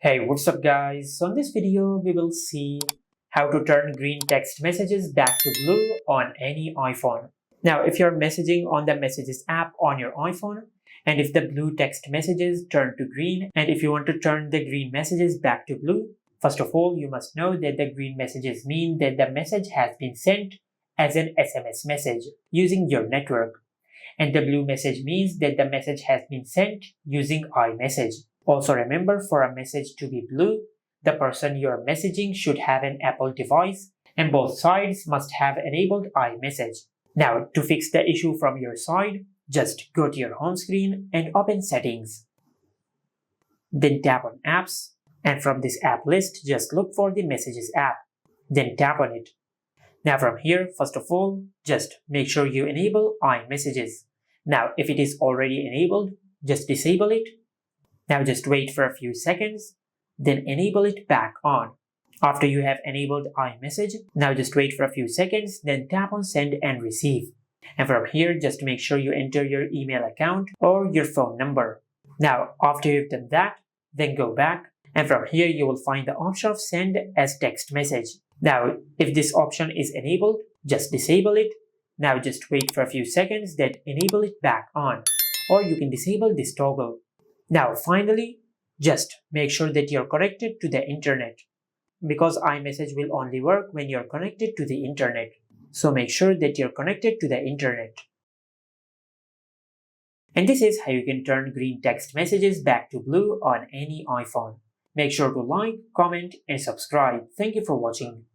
Hey, what's up guys? So in this video, we will see how to turn green text messages back to blue on any iPhone. Now, if you're messaging on the Messages app on your iPhone, and if the blue text messages turn to green, and if you want to turn the green messages back to blue, first of all, you must know that the green messages mean that the message has been sent as an SMS message using your network. And the blue message means that the message has been sent using iMessage. Also remember, for a message to be blue, the person you are messaging should have an Apple device and both sides must have enabled iMessage. Now, to fix the issue from your side, just go to your home screen and open Settings. Then tap on Apps, and from this app list, just look for the Messages app. Then tap on it. Now from here, first of all, just make sure you enable iMessages. Now, if it is already enabled, just disable it. Now just wait for a few seconds, then enable it back on. After you have enabled iMessage, now just wait for a few seconds, then tap on Send and Receive. And from here, just make sure you enter your email account or your phone number. Now, after you've done that, then go back, and from here you will find the option of Send as Text Message. Now, if this option is enabled, just disable it. Now just wait for a few seconds, then enable it back on. Or you can disable this toggle. Now finally, just make sure that you're connected to the internet, because iMessage will only work when you're connected to the internet. So make sure that you're connected to the internet. And this is how you can turn green text messages back to blue on any iPhone. Make sure to like, comment, and subscribe. Thank you for watching.